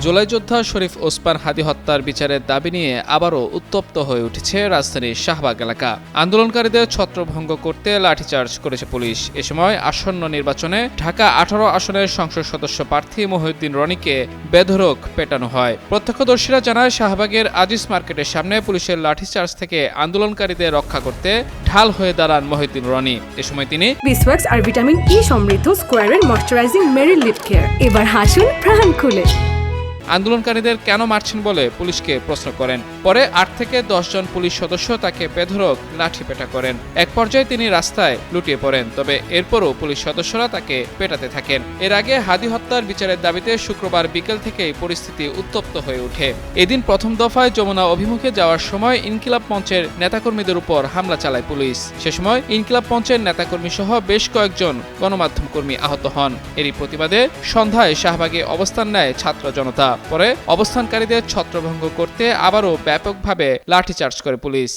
জুলাই যোদ্ধা শরীফ ওসমান হাদী হত্যার বিচারের দাবি নিয়ে আবারও উত্তপ্ত হয়ে উঠেছে রাজধানীর শাহবাগ এলাকা। আন্দোলনকারীদের ছত্রভঙ্গ করতে লাঠিচার্জ করেছে পুলিশ। এ সময় আসন্ন নির্বাচনে ঢাকা 18 আসনের সংসদ সদস্য প্রার্থী মহিউদ্দিন রনিকে বেধড়ক পেটানো হয়। প্রত্যক্ষদর্শীরা জানায়, শাহবাগের আজিজ মার্কেটের সামনে পুলিশের লাঠিচার্জ থেকে আন্দোলনকারীদের রক্ষা করতে ঢাল হয়ে দাঁড়ান মহিউদ্দিন রনি। এ সময় তিনি বিসওয়াক্স আর ভিটামিন ই সমৃদ্ধ স্কোয়ারের ময়শ্চারাইজিং মেরি লিপ কেয়ার। এবার হাসুন প্রাণ খুলে। আন্দোলনকারীদের কেন মারছেন বলে পুলিশকে প্রশ্ন করেন। পরে 8 থেকে 10 জন পুলিশ সদস্য তাকে বেধড়ক লাঠিপেটা করেন। এক পর্যায়ে তিনি রাস্তায় লুটিয়ে পড়েন, তবে এরপরও পুলিশ সদস্যরা তাকে পেটাতে থাকেন। এর আগে হাদী হত্যার বিচারের দাবিতে শুক্রবার বিকেল থেকেই পরিস্থিতি উত্তপ্ত হয়ে ওঠে। এদিন প্রথম দফায় যমুনা অভিমুখে যাওয়ার সময় ইনকিলাব মঞ্চের নেতাকর্মীদের উপর হামলা চালায় পুলিশ। সে সময় ইনকিলাব মঞ্চের নেতাকর্মী সহ বেশ কয়েকজন গণমাধ্যম কর্মী আহত হন। এরই প্রতিবাদে সন্ধ্যায় শাহবাগে অবস্থান নেয় ছাত্র জনতা। পরে অবস্থানকারীদের ছত্রভঙ্গ করতে আবারও ব্যাপকভাবে লাঠিচার্জ করে পুলিশ।